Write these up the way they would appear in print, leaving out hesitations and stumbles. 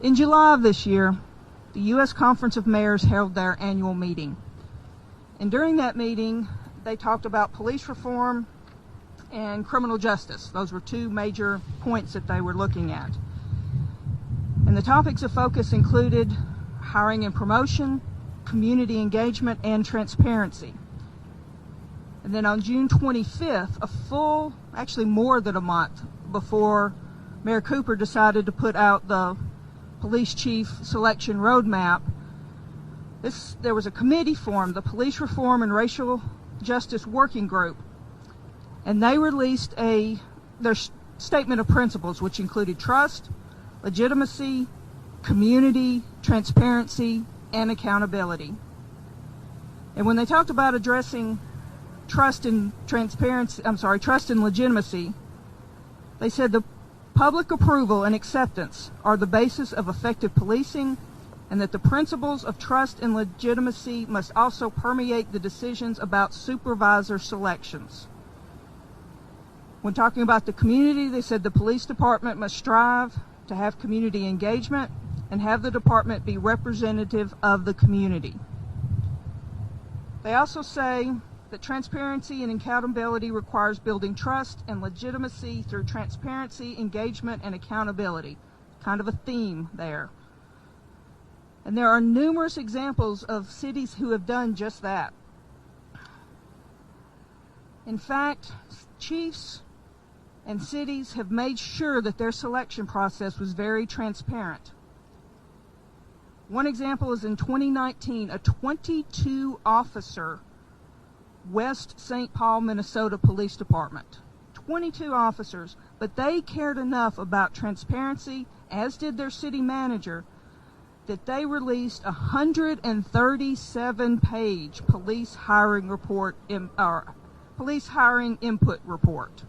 In July of this year, the U.S. Conference of Mayors held their annual meeting. And during that meeting, they talked about police reform and criminal justice. Those were two major points that they were looking at. And the topics of focus included hiring and promotion, community engagement, and transparency. And then on June 25th, actually more than a month before Mayor Cooper decided to put out the police chief selection roadmap, there was a committee formed, the Police Reform and Racial Justice Working Group, and they released their statement of principles, which included trust, legitimacy, community, transparency, and accountability. And when they talked about addressing trust and legitimacy, they said the public approval and acceptance are the basis of effective policing, and that the principles of trust and legitimacy must also permeate the decisions about supervisor selections. When talking about the community, they said the police department must strive to have community engagement and have the department be representative of the community. They also say that transparency and accountability requires building trust and legitimacy through transparency, engagement, and accountability. Kind of a theme there. And there are numerous examples of cities who have done just that. In fact, chiefs and cities have made sure that their selection process was very transparent. One example is in 2019, a 22-officer West St. Paul, Minnesota Police Department. 22 officers, but they cared enough about transparency, as did their city manager, that they released a 137-page police hiring input report.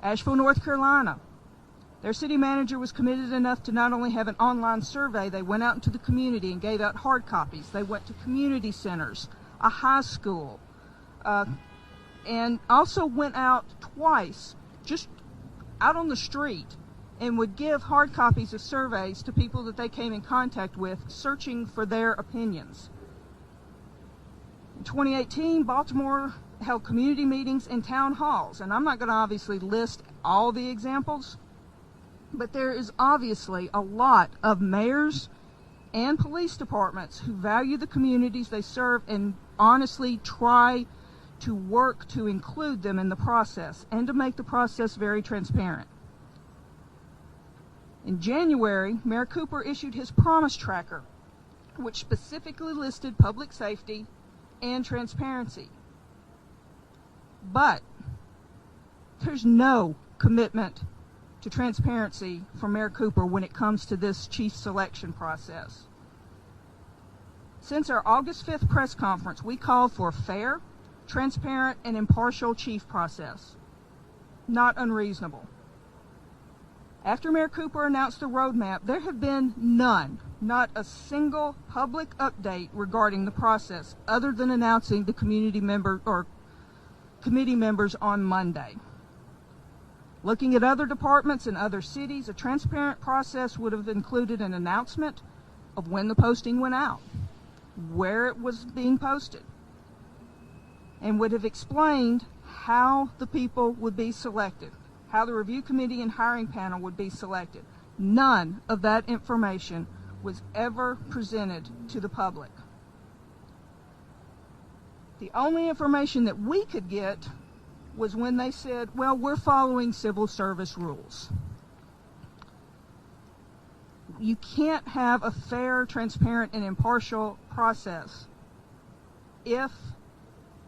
Asheville, North Carolina. Their city manager was committed enough to not only have an online survey, they went out into the community and gave out hard copies. They went to community centers, a high school, and also went out twice, just out on the street, and would give hard copies of surveys to people that they came in contact with, searching for their opinions. In 2018, Baltimore held community meetings and town halls, and I'm not going to obviously list all the examples, but there is obviously a lot of mayors and police departments who value the communities they serve and honestly try to work to include them in the process and to make the process very transparent. In January, Mayor Cooper issued his Promise Tracker, which specifically listed public safety and transparency. But there's no commitment to transparency from Mayor Cooper when it comes to this chief selection process. Since our August 5th press conference, we called for a fair, transparent, and impartial chief process. Not unreasonable. After Mayor Cooper announced the roadmap, there have been not a single public update regarding the process, other than announcing the committee members on Monday. Looking at other departments in other cities, a transparent process would have included an announcement of when the posting went out, where it was being posted, and would have explained how the people would be selected, how the review committee and hiring panel would be selected. None of that information was ever presented to the public. The only information that we could get was when they said, well, we're following civil service rules. You can't have a fair, transparent, and impartial process if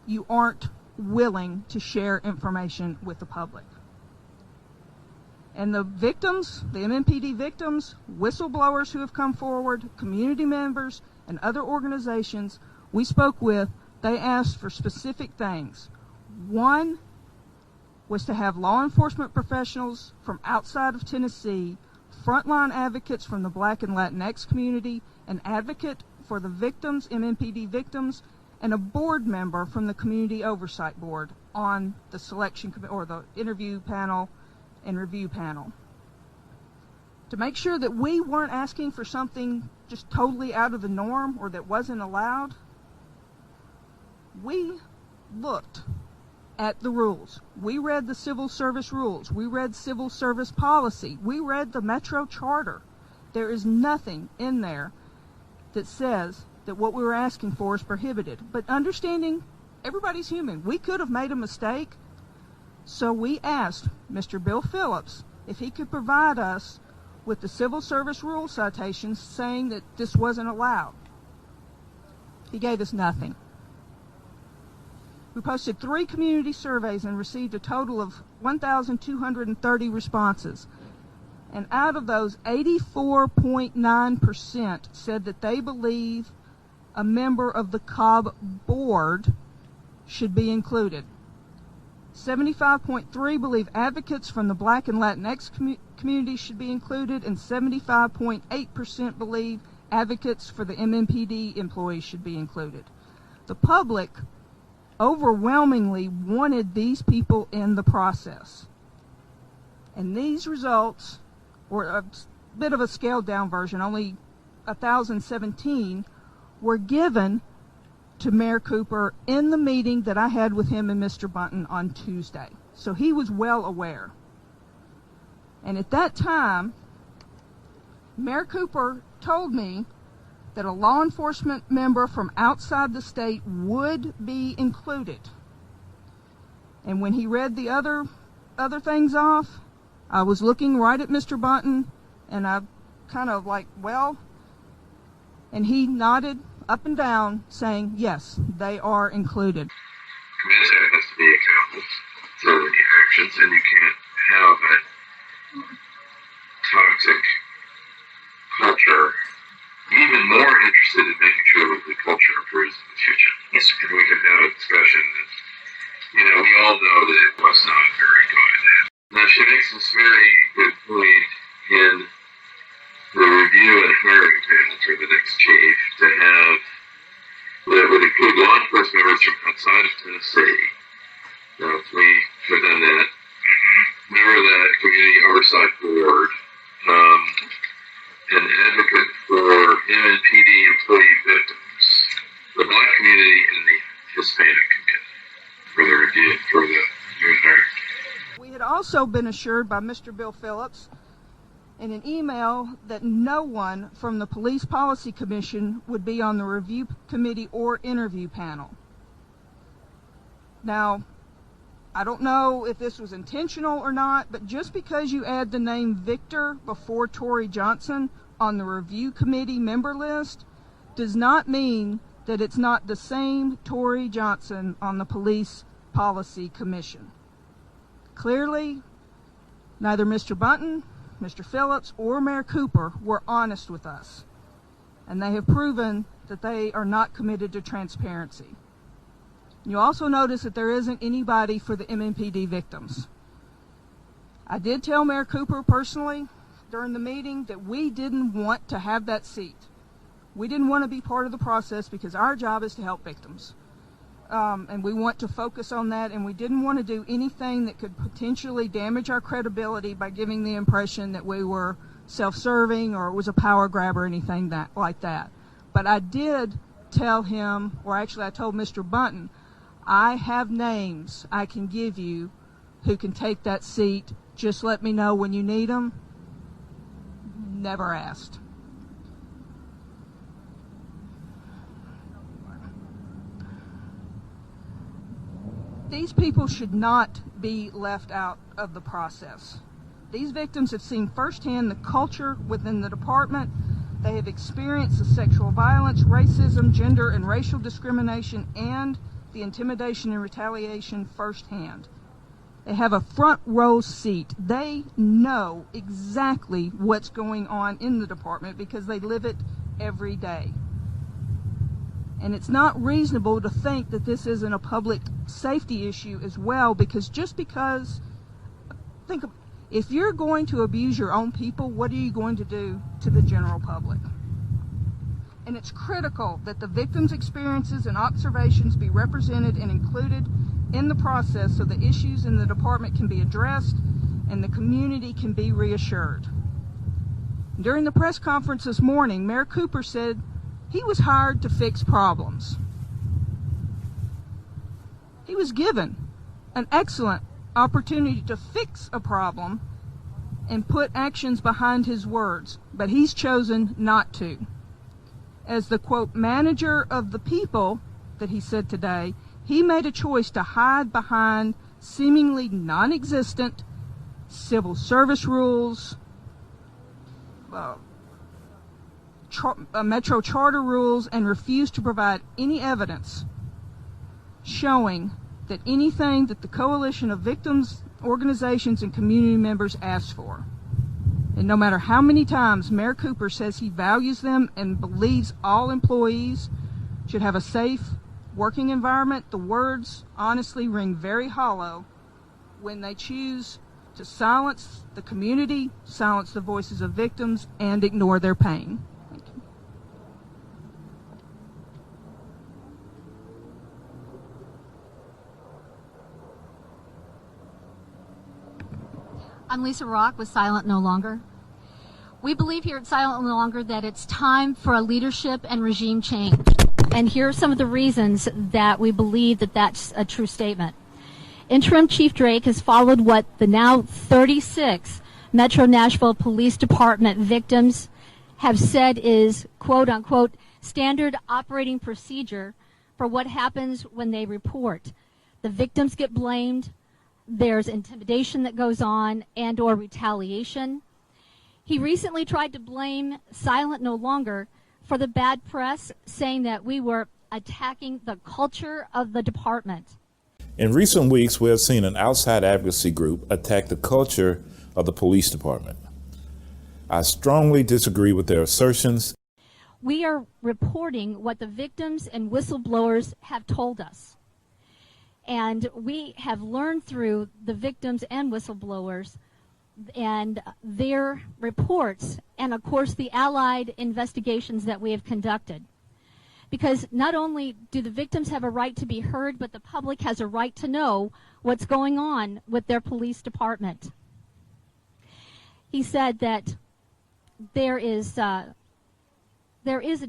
you aren't willing to share information with the public. And the victims, the MMPD victims, whistleblowers who have come forward, community members, and other organizations we spoke with, they asked for specific things. One was to have law enforcement professionals from outside of Tennessee, frontline advocates from the Black and Latinx community, an advocate for the victims, MMPD victims, and a board member from the Community Oversight Board on the selection or the interview panel and review panel. to make sure that we weren't asking for something just totally out of the norm or that wasn't allowed, we looked at the rules. We read the civil service rules. We read civil service policy. We read the Metro Charter. There is nothing in there that says that what we were asking for is prohibited. But understanding everybody's human, we could have made a mistake. So we asked Mr. Bill Phillips if he could provide us with the civil service rule citations saying that this wasn't allowed. He gave us nothing. We posted 3 community surveys and received a total of 1,230 responses. And out of those, 84.9% said that they believe a member of the Cobb board should be included. 75.3% believe advocates from the Black and Latinx community should be included, and 75.8% believe advocates for the MMPD employees should be included. The public overwhelmingly wanted these people in the process. And these results were a bit of a scaled down version. Only 1,017 were given to Mayor Cooper in the meeting that I had with him and Mr. Bunton on Tuesday. So he was well aware. And at that time, Mayor Cooper told me that a law enforcement member from outside the state would be included. And when he read the other things off, I was looking right at Mr. Bunton, and I kind of like, well, and he nodded up and down saying, yes, they are included. Commander has to be accountable for the actions, and you can't have a toxic culture. Even more interested in making sure that the culture improves in the future. Yes, and we can have a discussion that, we all know that it was not very good. Now, she makes this very good point in the review and hiring panel for the next chief to have that would include law enforcement members from outside of Tennessee. Now, if we have done that, member of that community oversight board, an advocate for MNPD employee victims, the Black community, and the Hispanic community for the review for the new hiring. We had also been assured by Mr. Bill Phillips in an email that no one from the Police Policy Commission would be on the review committee or interview panel. Now, I don't know if this was intentional or not, but just because you add the name Victor before Tory Johnson on the review committee member list does not mean that it's not the same Tory Johnson on the Police Policy Commission. Clearly, neither Mr. Bunton, Mr. Phillips, or Mayor Cooper were honest with us, and they have proven that they are not committed to transparency. You also notice that there isn't anybody for the MMPD victims. I did tell Mayor Cooper personally during the meeting that we didn't want to have that seat. We didn't want to be part of the process because our job is to help victims. And we want to focus on that, and we didn't want to do anything that could potentially damage our credibility by giving the impression that we were self-serving or it was a power grab or anything like that. But I did tell him, or actually I told Mr. Bunton, I have names I can give you who can take that seat. Just let me know when you need them. Never asked. These people should not be left out of the process. These victims have seen firsthand the culture within the department. They have experienced the sexual violence, racism, gender, and racial discrimination, and the intimidation and retaliation firsthand. They have a front row seat. They know exactly what's going on in the department because they live it every day. And it's not reasonable to think that this isn't a public safety issue as well, because think of, if you're going to abuse your own people, what are you going to do to the general public? And it's critical that the victims' experiences and observations be represented and included in the process so the issues in the department can be addressed and the community can be reassured. During the press conference this morning, Mayor Cooper said he was hired to fix problems. He was given an excellent opportunity to fix a problem and put actions behind his words, but he's chosen not to. As the, quote, manager of the people that he said today, he made a choice to hide behind seemingly non-existent civil service rules, Metro Charter rules, and refused to provide any evidence showing that anything that the coalition of victims, organizations, and community members asked for. And no matter how many times Mayor Cooper says he values them and believes all employees should have a safe working environment, the words honestly ring very hollow when they choose to silence the community, silence the voices of victims, and ignore their pain. Thank you. I'm Lisa Rock with Silent No Longer. We believe here at Silent No Longer that it's time for a leadership and regime change. And here are some of the reasons that we believe that that's a true statement. Interim Chief Drake has followed what the now 36 Metro Nashville Police Department victims have said is, quote unquote, standard operating procedure for what happens when they report. The victims get blamed, there's intimidation that goes on, and or retaliation. He recently tried to blame Silent No Longer for the bad press, saying that we were attacking the culture of the department. In recent weeks, we have seen an outside advocacy group attack the culture of the police department. I strongly disagree with their assertions. We are reporting what the victims and whistleblowers have told us. And we have learned through the victims and whistleblowers and their reports, and of course the allied investigations that we have conducted. Because not only do the victims have a right to be heard, but the public has a right to know what's going on with their police department. He said that there is a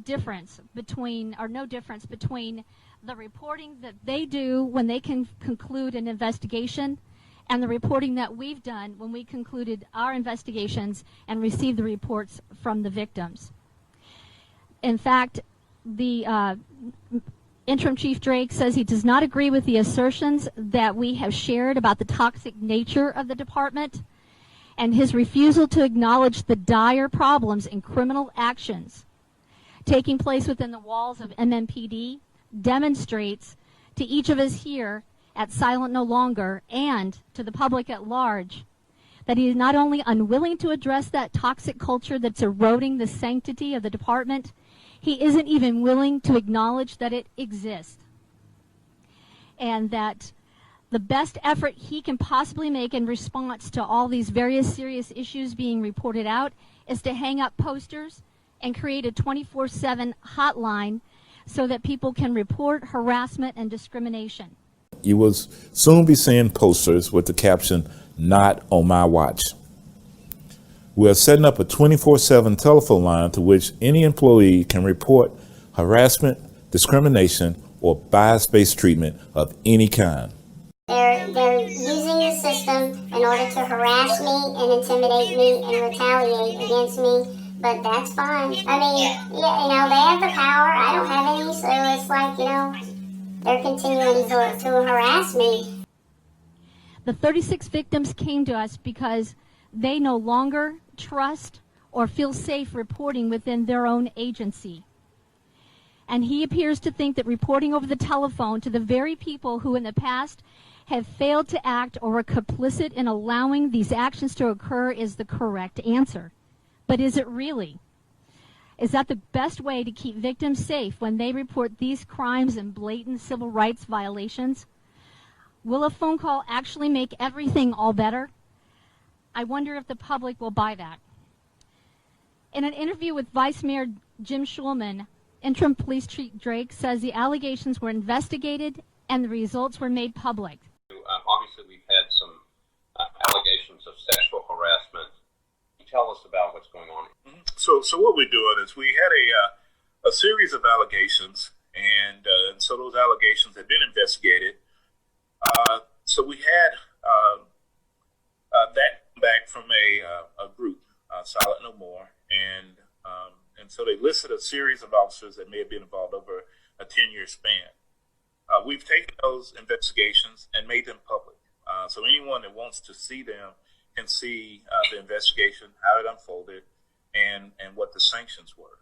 difference between, or no difference between, the reporting that they do when they can conclude an investigation and the reporting that we've done when we concluded our investigations and received the reports from the victims. In fact, the Interim Chief Drake says he does not agree with the assertions that we have shared about the toxic nature of the department, and his refusal to acknowledge the dire problems and criminal actions taking place within the walls of MMPD demonstrates to each of us here at Silent No Longer and to the public at large that he is not only unwilling to address that toxic culture that's eroding the sanctity of the department, he isn't even willing to acknowledge that it exists. And that the best effort he can possibly make in response to all these various serious issues being reported out is to hang up posters and create a 24/7 hotline so that people can report harassment and discrimination. You will soon be seeing posters with the caption, "Not on my watch." We are setting up a 24/7 telephone line to which any employee can report harassment, discrimination, or bias-based treatment of any kind. They're using the system in order to harass me and intimidate me and retaliate against me, but that's fine. I mean, yeah, they have the power. I don't have any, so it's like, they're continuing to harass me. The 36 victims came to us because they no longer trust or feel safe reporting within their own agency. And he appears to think that reporting over the telephone to the very people who in the past have failed to act or were complicit in allowing these actions to occur is the correct answer. But is it really? Is that the best way to keep victims safe when they report these crimes and blatant civil rights violations? Will a phone call actually make everything all better? I wonder if the public will buy that. In an interview with Vice Mayor Jim Schulman, Interim Police Chief Drake says the allegations were investigated and the results were made public. Obviously, we've had some allegations of sexual harassment tell us about what's going on? So what we're doing is we had a series of allegations, and so those allegations have been investigated. So we had that back from a group, Silent No More, and so they listed a series of officers that may have been involved over a 10-year span. We've taken those investigations and made them public. So anyone that wants to see them can see the investigation, how it unfolded, and what the sanctions were.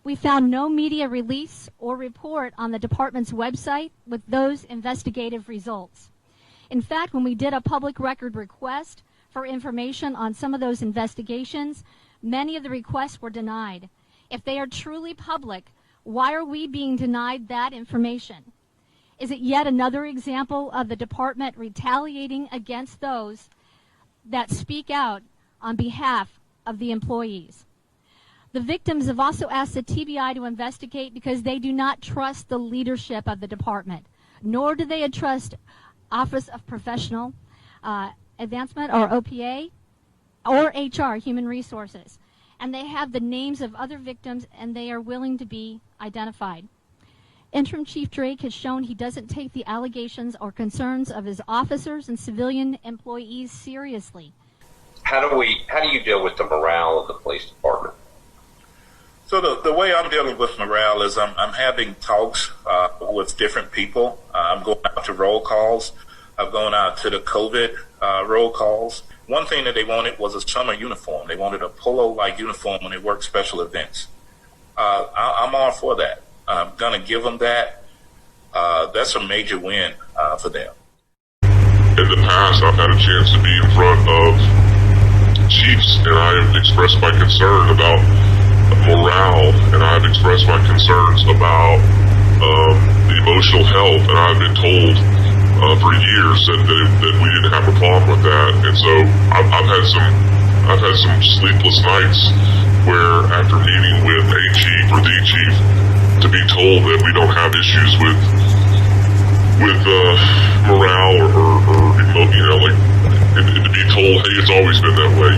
We found no media release or report on the department's website with those investigative results. In fact, when we did a public record request for information on some of those investigations, many of the requests were denied. If they are truly public, why are we being denied that information? Is it yet another example of the department retaliating against those that speak out on behalf of the employees? The victims have also asked the TBI to investigate because they do not trust the leadership of the department, nor do they trust Office of Professional Advancement, or OPA, or HR, Human Resources. And they have the names of other victims, and they are willing to be identified. Interim Chief Drake has shown he doesn't take the allegations or concerns of his officers and civilian employees seriously. How do you deal with the morale of the police department? So the way I'm dealing with morale is I'm having talks with different people. I'm going out to roll calls. I've gone out to the COVID roll calls. One thing that they wanted was a summer uniform. They wanted a polo-like uniform when they work special events. I'm all for that. I'm going to give them that. That's a major win for them. In the past, I've had a chance to be in front of chiefs, and I have expressed my concern about morale, and I've expressed my concerns about the emotional health, and I've been told for years that we didn't have a problem with that. And so I've had some sleepless nights where, after meeting with a chief or the chief, to be told that we don't have issues with morale or and to be told, hey, it's always been that way.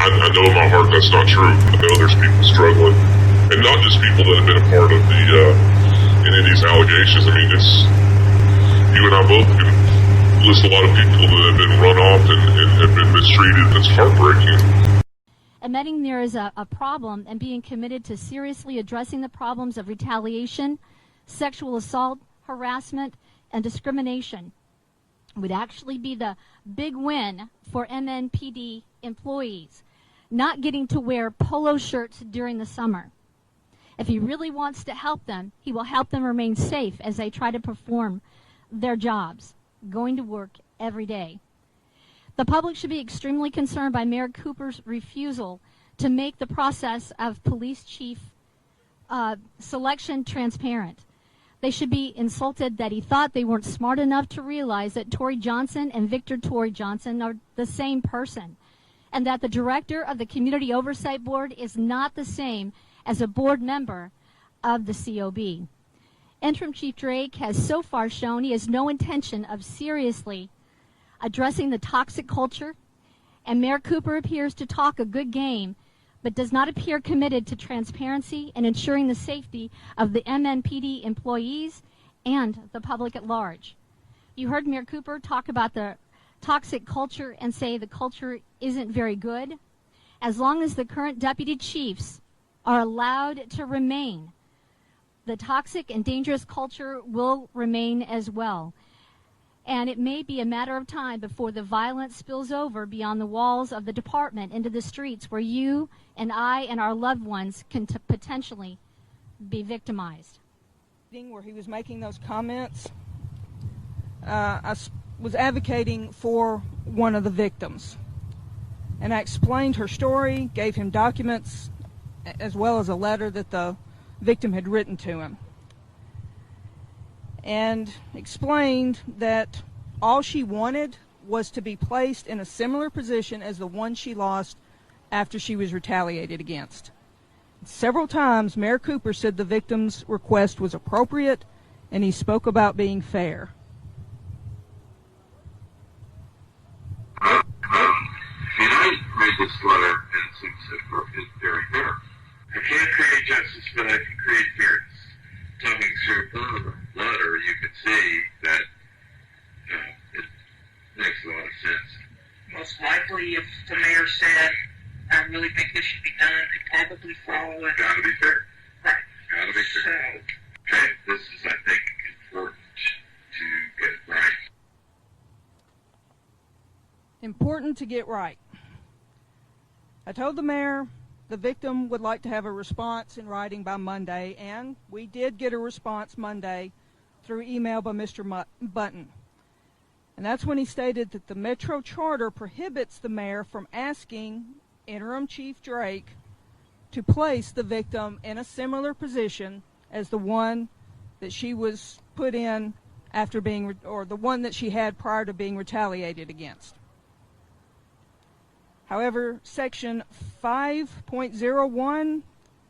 I know in my heart that's not true. I know there's people struggling, and not just people that have been a part of any of these allegations. I mean, you and I both can list a lot of people that have been run off and have been mistreated. It's heartbreaking. Admitting there is a problem and being committed to seriously addressing the problems of retaliation, sexual assault, harassment, and discrimination would actually be the big win for MNPD employees, not getting to wear polo shirts during the summer. If he really wants to help them, he will help them remain safe as they try to perform their jobs, going to work every day. The public should be extremely concerned by Mayor Cooper's refusal to make the process of police chief selection transparent. They should be insulted that he thought they weren't smart enough to realize that Torrey Johnson and Victor Torrey Johnson are the same person, and that the director of the Community Oversight Board is not the same as a board member of the COB. Interim Chief Drake has so far shown he has no intention of seriously addressing the toxic culture, and Mayor Cooper appears to talk a good game, but does not appear committed to transparency and ensuring the safety of the MNPD employees and the public at large. You heard Mayor Cooper talk about the toxic culture and say the culture isn't very good. As long as the current deputy chiefs are allowed to remain, the toxic and dangerous culture will remain as well. And it may be a matter of time before the violence spills over beyond the walls of the department into the streets where you and I and our loved ones can potentially be victimized. Where he was making those comments, I was advocating for one of the victims. And I explained her story, gave him documents, as well as a letter that the victim had written to him, and explained that all she wanted was to be placed in a similar position as the one she lost after she was retaliated against. Several times, Mayor Cooper said the victim's request was appropriate, and he spoke about being fair. You this letter and seems is very fair. I can't create justice, but I can create fairness. Talking through the letter, you can see that it makes a lot of sense. Most likely, if the mayor said, I really think this should be done, they probably follow it. Gotta be fair. Right. Gotta be fair. Okay, this is, I think, important to get right. Important to get right. I told the mayor the victim would like to have a response in writing by Monday, and we did get a response Monday through email by Mr. Button. And that's when he stated that the Metro Charter prohibits the mayor from asking Interim Chief Drake to place the victim in a similar position as the one that she was put in after being, or the one that she had prior to being retaliated against. However, Section 5.01,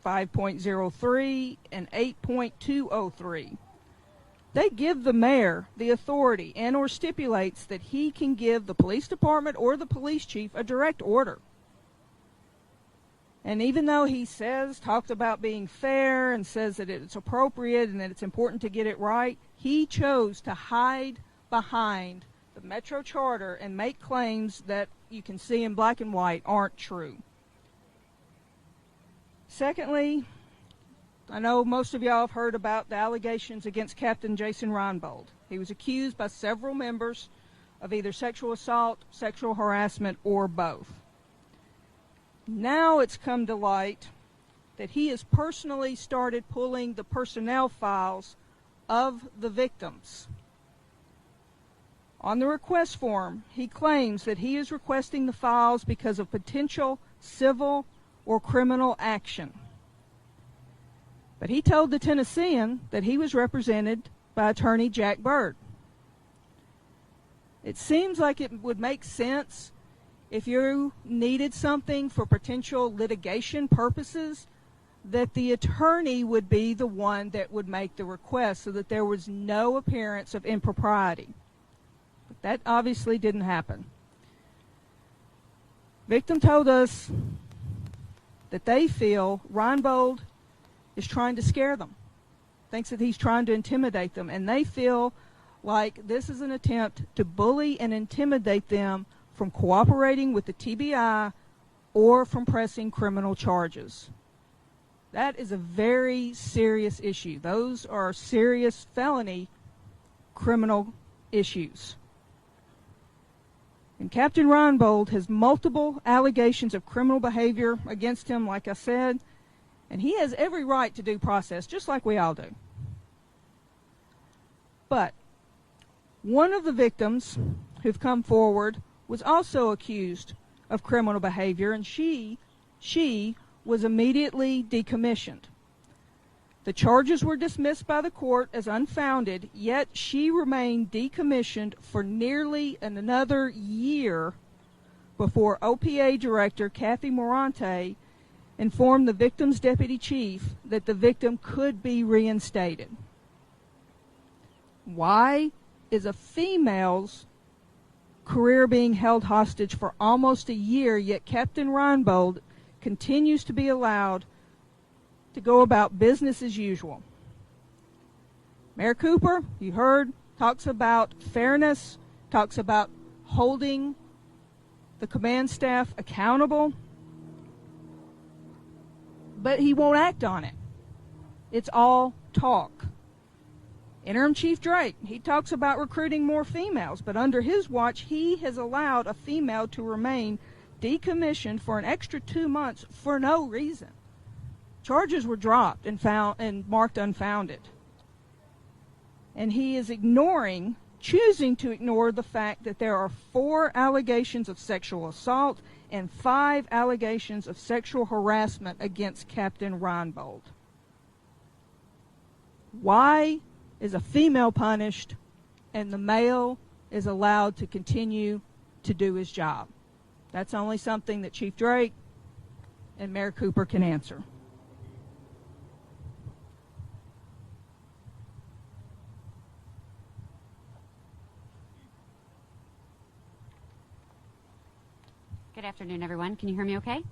5.03, and 8.203, they give the mayor the authority and or stipulates that he can give the police department or the police chief a direct order. And even though he talked about being fair and says that it's appropriate and that it's important to get it right, he chose to hide behind the Metro Charter and make claims that you can see in black and white aren't true. Secondly, I know most of y'all have heard about the allegations against Captain Jason Reinbold. He was accused by several members of either sexual assault, sexual harassment, or both. Now it's come to light that he has personally started pulling the personnel files of the victims. On the request form, he claims that he is requesting the files because of potential civil or criminal action. But he told the Tennessean that he was represented by attorney Jack Bird. It seems like it would make sense if you needed something for potential litigation purposes, that the attorney would be the one that would make the request so that there was no appearance of impropriety. But that obviously didn't happen. Victim told us that they feel Reinbold is trying to scare them, thinks that he's trying to intimidate them, and they feel like this is an attempt to bully and intimidate them from cooperating with the TBI or from pressing criminal charges. That is a very serious issue. Those are serious felony criminal issues. And Captain Reinbold has multiple allegations of criminal behavior against him, like I said, and he has every right to due process, just like we all do. But one of the victims who've come forward was also accused of criminal behavior, and she was immediately decommissioned. The charges were dismissed by the court as unfounded, yet she remained decommissioned for nearly another year before OPA Director Kathy Morante informed the victim's deputy chief that the victim could be reinstated. Why is a female's career being held hostage for almost a year, yet Captain Reinbold continues to be allowed to go about business as usual? Mayor Cooper, you heard, talks about fairness, talks about holding the command staff accountable, but he won't act on it. It's all talk. Interim Chief Drake, he talks about recruiting more females, but under his watch, he has allowed a female to remain decommissioned for an extra 2 months for no reason. Charges were dropped and marked unfounded. And he is choosing to ignore the fact that there are 4 allegations of sexual assault and 5 allegations of sexual harassment against Captain Reinbold. Why is a female punished and the male is allowed to continue to do his job? That's only something that Chief Drake and Mayor Cooper can answer. Good afternoon, everyone. Can you hear me okay?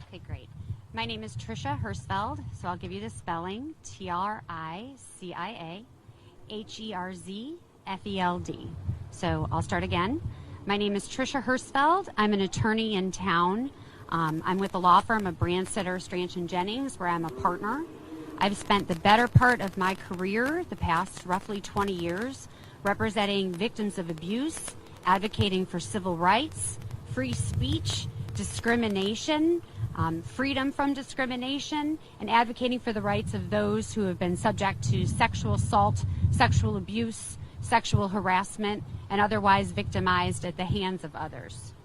Okay, great. My name is Tricia Hersfeld, so I'll give you the spelling, TRICIAHERZFELD. So I'll start again. My name is Tricia Hersfeld. I'm an attorney in town. I'm with the law firm of Brandsitter, Stranch & Jennings, where I'm a partner. I've spent the better part of my career, the past roughly 20 years, representing victims of abuse, advocating for civil rights, free speech, discrimination, freedom from discrimination, and advocating for the rights of those who have been subject to sexual assault, sexual abuse, sexual harassment, and otherwise victimized at the hands of others.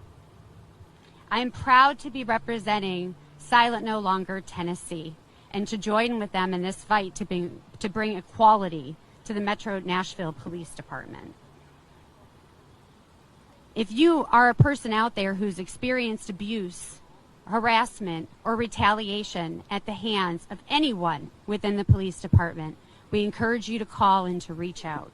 I am proud to be representing Silent No Longer Tennessee and to join with them in this fight to bring equality to the Metro Nashville Police Department. If you are a person out there who's experienced abuse, harassment, or retaliation at the hands of anyone within the police department, we encourage you to call and to reach out.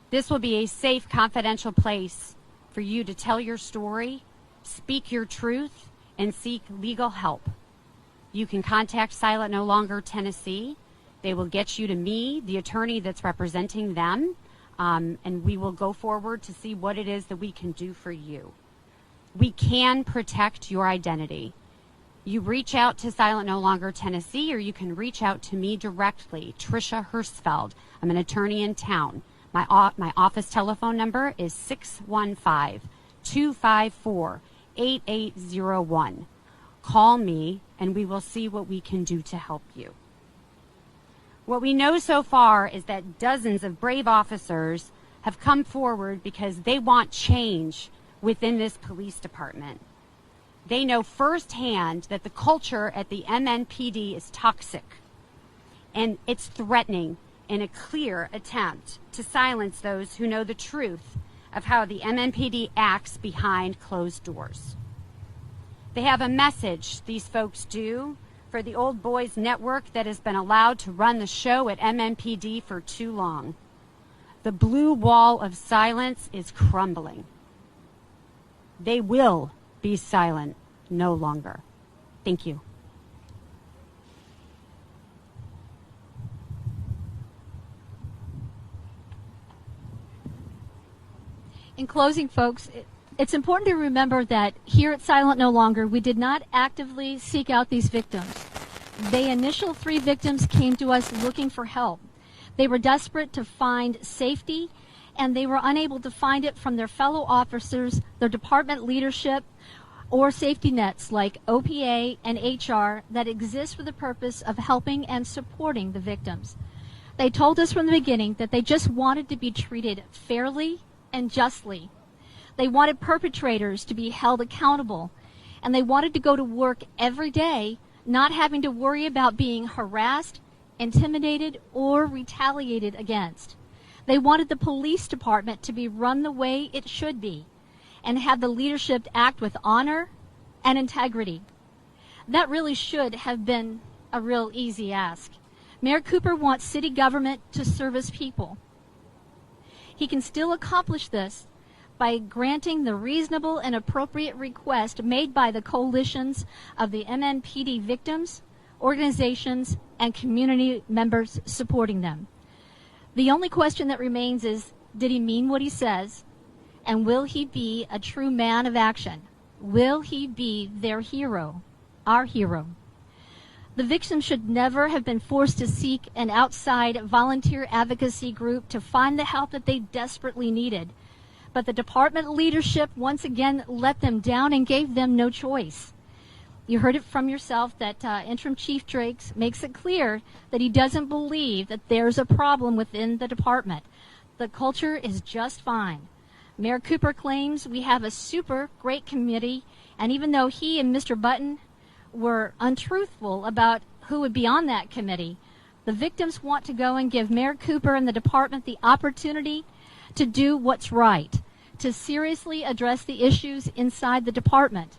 This will be a safe, confidential place for you to tell your story, speak your truth, and seek legal help. You can contact Silent No Longer Tennessee. They will get you to me, the attorney that's representing them, and we will go forward to see what it is that we can do for you. We can protect your identity. You reach out to Silent No Longer Tennessee, or you can reach out to me directly, Tricia Hersfeld. I'm an attorney in town. My office telephone number is 615-254-8801. Call me, and we will see what we can do to help you. What we know so far is that dozens of brave officers have come forward because they want change within this police department. They know firsthand that the culture at the MNPD is toxic, and it's threatening in a clear attempt to silence those who know the truth of how the MNPD acts behind closed doors. They have a message, these folks do, for the old boys network that has been allowed to run the show at MNPD for too long. The blue wall of silence is crumbling. They will be silent no longer. Thank you. In closing, folks, it's important to remember that here at Silent No Longer, we did not actively seek out these victims. The initial 3 victims came to us looking for help. They were desperate to find safety, and they were unable to find it from their fellow officers, their department leadership, or safety nets like OPA and HR that exist for the purpose of helping and supporting the victims. They told us from the beginning that they just wanted to be treated fairly and justly. They wanted perpetrators to be held accountable, and they wanted to go to work every day not having to worry about being harassed, intimidated, or retaliated against. They wanted the police department to be run the way it should be and have the leadership act with honor and integrity. That really should have been a real easy ask. Mayor Cooper wants city government to service people. He can still accomplish this by granting the reasonable and appropriate request made by the coalitions of the MNPD victims, organizations, and community members supporting them. The only question that remains is, did he mean what he says? And will he be a true man of action? Will he be their hero, our hero? The victims should never have been forced to seek an outside volunteer advocacy group to find the help that they desperately needed. But the department leadership once again let them down and gave them no choice. You heard it from yourself that Interim Chief Drakes makes it clear that he doesn't believe that there's a problem within the department. The culture is just fine. Mayor Cooper claims we have a super great committee, and even though he and Mr. Button were untruthful about who would be on that committee, the victims want to go and give Mayor Cooper and the department the opportunity to do what's right, to seriously address the issues inside the department.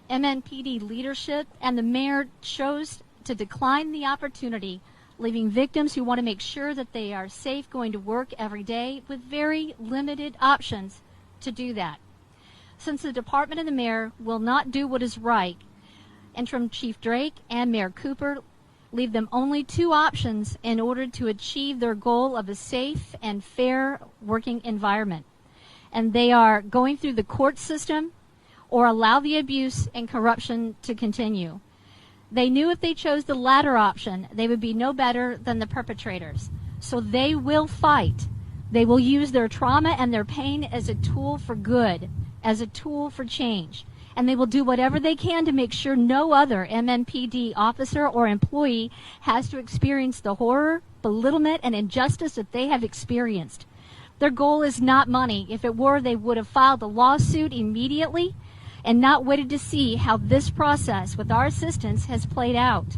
MNPD leadership and the mayor chose to decline the opportunity, leaving victims who want to make sure that they are safe going to work every day with very limited options to do that. Since the department and the mayor will not do what is right, Interim Chief Drake and Mayor Cooper leave them only two options in order to achieve their goal of a safe and fair working environment. And they are going through the court system or allow the abuse and corruption to continue. They knew if they chose the latter option, they would be no better than the perpetrators. So they will fight. They will use their trauma and their pain as a tool for good, as a tool for change. And they will do whatever they can to make sure no other MMPD officer or employee has to experience the horror, belittlement, and injustice that they have experienced. Their goal is not money. If it were, they would have filed a lawsuit immediately and not waited to see how this process, with our assistance, has played out.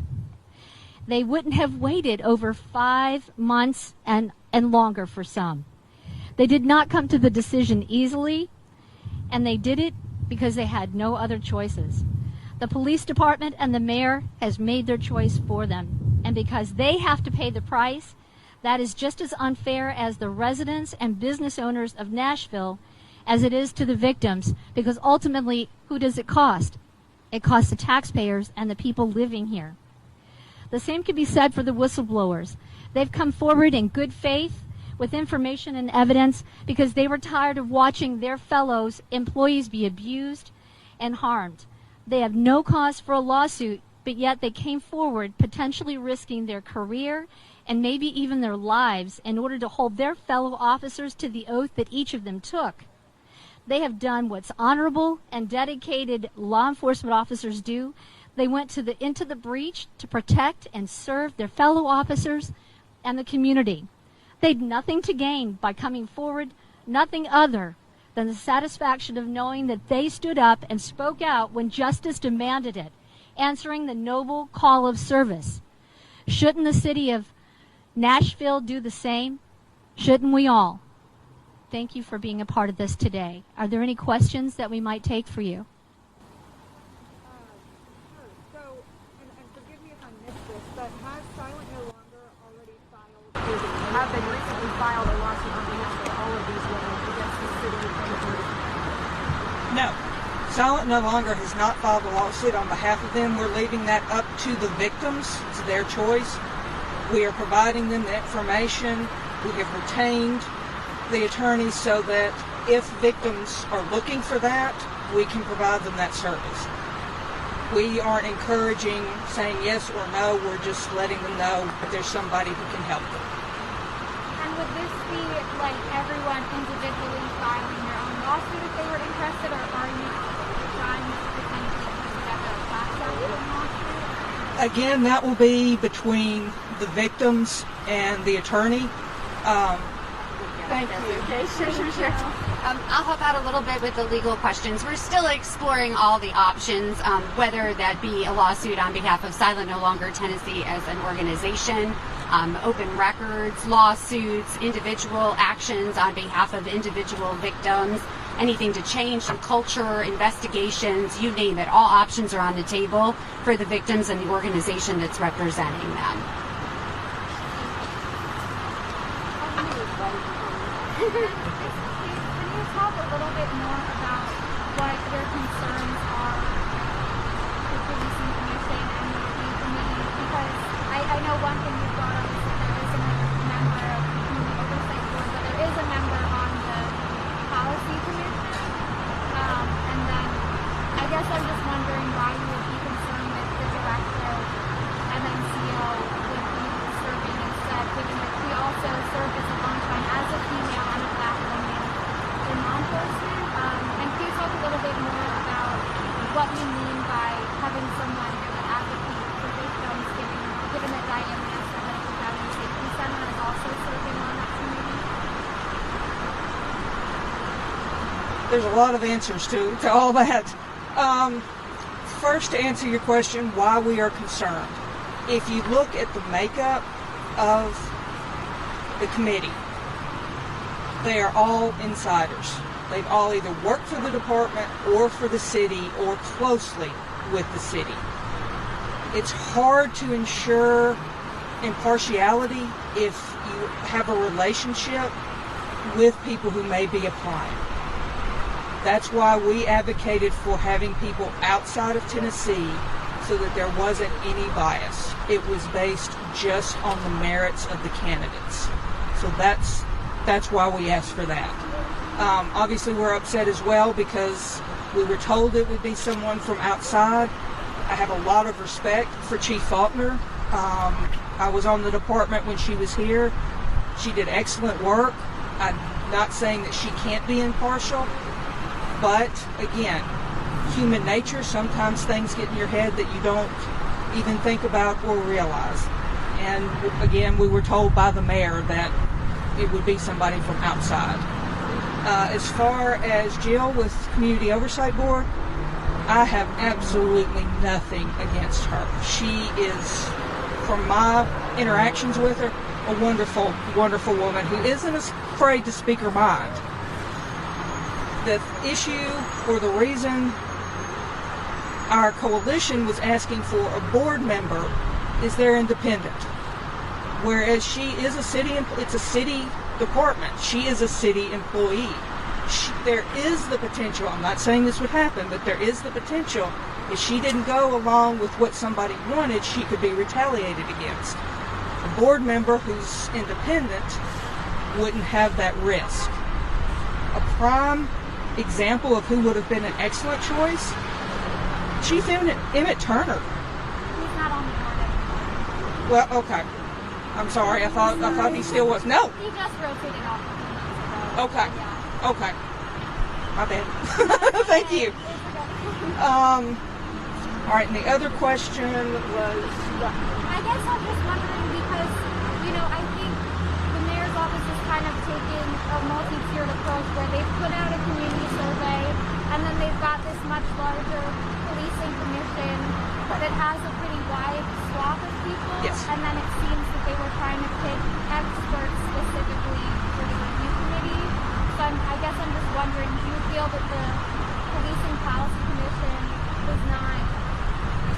They wouldn't have waited over 5 months and longer for some. They did not come to the decision easily, and they did it because they had no other choices. The police department and the mayor has made their choice for them. And because they have to pay the price, that is just as unfair as the residents and business owners of Nashville as it is to the victims, because ultimately, who does it cost? It costs the taxpayers and the people living here. The same can be said for the whistleblowers. They've come forward in good faith with information and evidence because they were tired of watching their fellows employees be abused and harmed. They have no cause for a lawsuit, but yet they came forward potentially risking their career and maybe even their lives in order to hold their fellow officers to the oath that each of them took. They have done what's honorable and dedicated law enforcement officers do. They went into the breach to protect and serve their fellow officers and the community. They'd nothing to gain by coming forward, nothing other than the satisfaction of knowing that they stood up and spoke out when justice demanded it, answering the noble call of service. Shouldn't the city of Nashville do the same? Shouldn't we all? Thank you for being a part of this today. Are there any questions that we might take for you? So, and forgive me if I missed this, but has Silent no longer already have they recently filed a lawsuit on behalf of all of these women against the city of Nashville? No. Silent no longer has not filed a lawsuit on behalf of them. We're leaving that up to the victims. It's their choice. We are providing them the information. We have retained the attorneys so that if victims are looking for that, we can provide them that service. We aren't encouraging, saying yes or no. We're just letting them know that there's somebody who can help them. And would this be like everyone individually filing their own lawsuit if they were interested, or are you trying to potentially put together a class action lawsuit? Again, that will be between the victims and the attorney. Thank you. I'll help out a little bit with the legal questions. We're still exploring all the options, whether that be a lawsuit on behalf of Silent No Longer Tennessee as an organization, open records, lawsuits, individual actions on behalf of individual victims, anything to change the culture, investigations, you name it. All options are on the table for the victims and the organization that's representing them. Can you talk a little bit more about what your concerns are with the policing commission and the committee? Because I know one thing you brought up is that there isn't a member of the community oversight board, but there is a member on the policy commission. And then I guess I'm just wondering why you would be concerned that the director and NCO would be serving instead, given that we also served as a long time as a female and a black woman in law enforcement. And can you talk a little bit more about what you mean by having someone who would advocate for victims, given that Diane Master, head of the County Safety Center, is also serving on that committee? There's a lot of answers to all that. First, to answer your question, why we are concerned. If you look at the makeup of the committee, they are all insiders. They've all either worked for the department or for the city or closely with the city. It's hard to ensure impartiality if you have a relationship with people who may be applying. That's why we advocated for having people outside of Tennessee so that there wasn't any bias. It was based just on the merits of the candidates. So that's why we asked for that. Obviously, we're upset as well because we were told it would be someone from outside. I have a lot of respect for Chief Faulkner. I was on the department when she was here. She did excellent work. I'm not saying that she can't be impartial, but again, human nature, sometimes things get in your head that you don't even think about or realize. And again, we were told by the mayor that it would be somebody from outside. As far as Jill with Community Oversight Board, I have absolutely nothing against her. She is, from my interactions with her, a wonderful, wonderful woman who isn't afraid to speak her mind. The issue or the reason our coalition was asking for a board member is they're independent. Whereas she is it's a city department. She is a city employee. There is the potential, I'm not saying this would happen, but there is the potential if she didn't go along with what somebody wanted, she could be retaliated against. A board member who's independent wouldn't have that risk. A prime example of who would have been an excellent choice, Chief Emmett Turner. He's not on the board anymore. Well, okay. I'm sorry. I thought he still was. No. He just rotated off a few months ago. Okay. Yeah. Okay. My bad. Thank you. All right. And the other question was. I guess I'm just wondering because, I think the mayor's office is kind of taking a multi-tiered approach where they've put out a community survey and then they've got this much larger policing commission that has a pretty wide swath of people. Yes. And then it seems that they were trying to pick experts specifically for the review committee. So I guess I'm just wondering, do you feel that the policing policy commission is not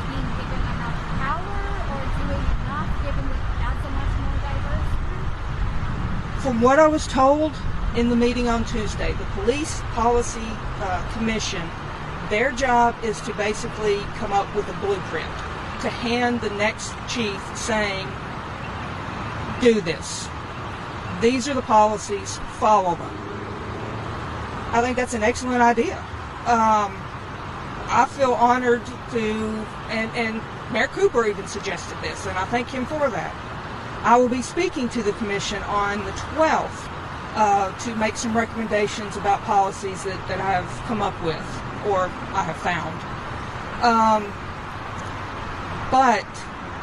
being given enough power or doing enough given that that's a much more diverse group? From what I was told in the meeting on Tuesday, the police policy commission, their job is to basically come up with a blueprint to hand the next chief saying, do this. These are the policies, follow them. I think that's an excellent idea. I feel honored to, and Mayor Cooper even suggested this, and I thank him for that. I will be speaking to the commission on the 12th to make some recommendations about policies that I have come up with or I have found. But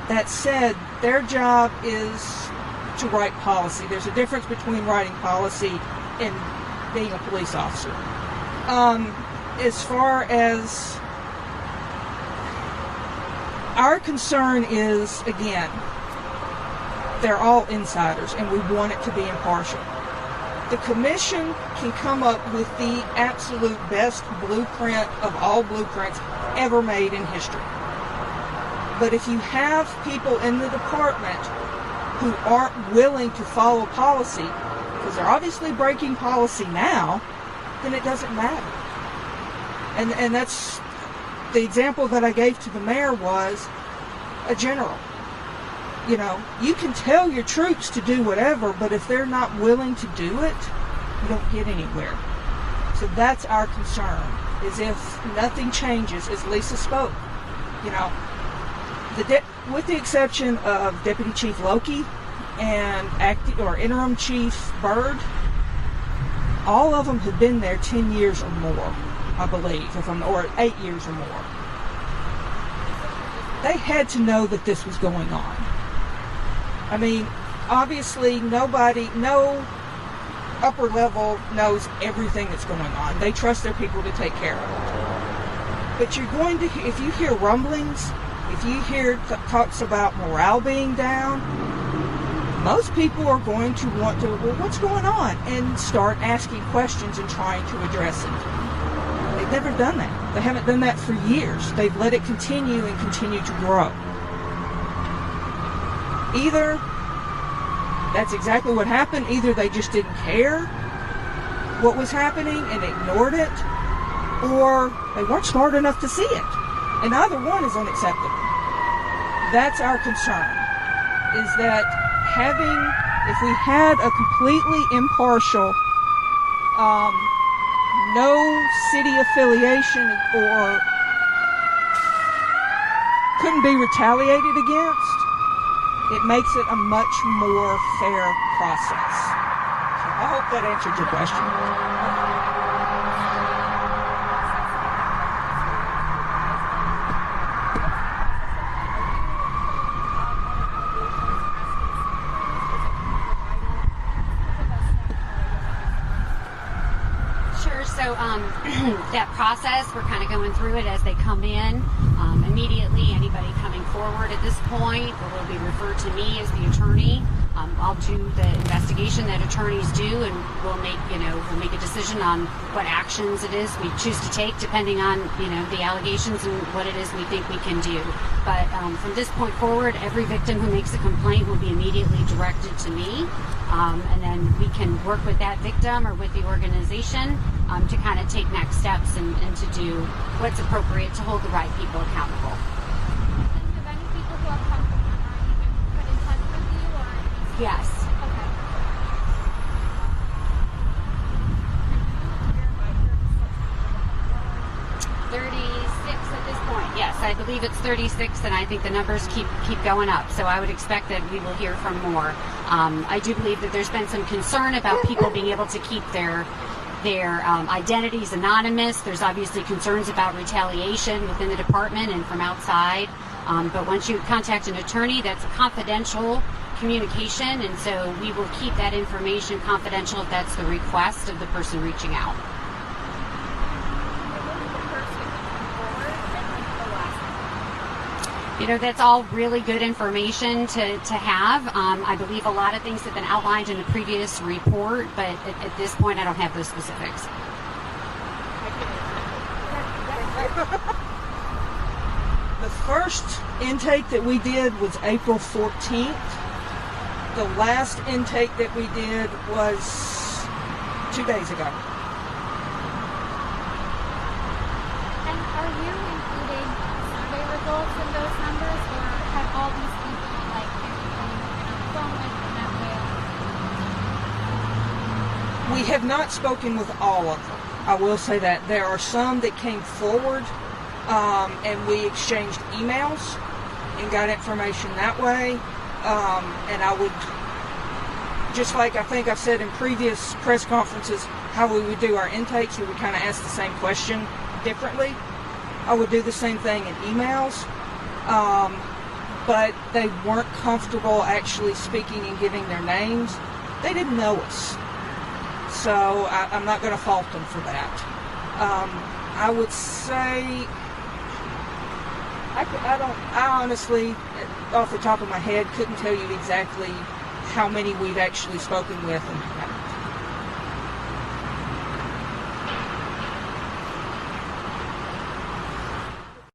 that said, their job is to write policy. There's a difference between writing policy and being a police officer. As far as our concern is, again, they're all insiders and we want it to be impartial. The commission can come up with the absolute best blueprint of all blueprints ever made in history. But if you have people in the department who aren't willing to follow policy, because they're obviously breaking policy now, then it doesn't matter. And that's the example that I gave to the mayor was a general. You can tell your troops to do whatever, but if they're not willing to do it, you don't get anywhere. So that's our concern, is if nothing changes, as Lisa spoke, with the exception of Deputy Chief Loki and Interim Chief Byrd, all of them have been there 10 years or more, I believe, or 8 years or more. They had to know that this was going on. I mean, obviously no upper level knows everything that's going on. They trust their people to take care of it. But you're going to, if you hear rumblings, if you hear talks about morale being down, most people are going to want to, well, what's going on? And start asking questions and trying to address it. They've never done that. They haven't done that for years. They've let it continue and continue to grow. Either that's exactly what happened, either they just didn't care what was happening and ignored it, or they weren't smart enough to see it. And either one is unacceptable. That's our concern, is that if we had a completely impartial, no city affiliation or couldn't be retaliated against, it makes it a much more fair process. So I hope that answered your question. Sure. So that process, we're kind of going through it as they come in. Immediately, anybody coming forward at this point will be referred to me as the attorney. I'll do the investigation that attorneys do, and we'll make a decision on what actions it is we choose to take, depending on the allegations and what it is we think we can do. But from this point forward, every victim who makes a complaint will be immediately directed to me, and then we can work with that victim or with the organization to kind of take next steps and to do what's appropriate to hold the right people accountable. Have any people who have come from online even put in touch with you, or? Yes. Okay. 36 at this point. Yes, I believe it's 36, and I think the numbers keep going up. So I would expect that we will hear from more. I do believe that there's been some concern about people being able to keep their identities anonymous. There's obviously concerns about retaliation within the department and from outside. But once you contact an attorney, that's confidential communication, and so we will keep that information confidential if that's the request of the person reaching out. That's all really good information to have. I believe a lot of things have been outlined in the previous report, but at this point I don't have those specifics. The first intake that we did was April 14th. The last intake that we did was 2 days ago. And are you including survey results in those numbers, or have all these people been on the phone with in that way? We have not spoken with all of them. I will say that. There are some that came forward and we exchanged emails and got information that way. And I would, just like I think I've said in previous press conferences, how we would do our intakes, we would kind of ask the same question differently. I would do the same thing in emails, but they weren't comfortable actually speaking and giving their names. They didn't know us, so I'm not going to fault them for that. I would say, I honestly, off the top of my head, couldn't tell you exactly how many we've actually spoken with and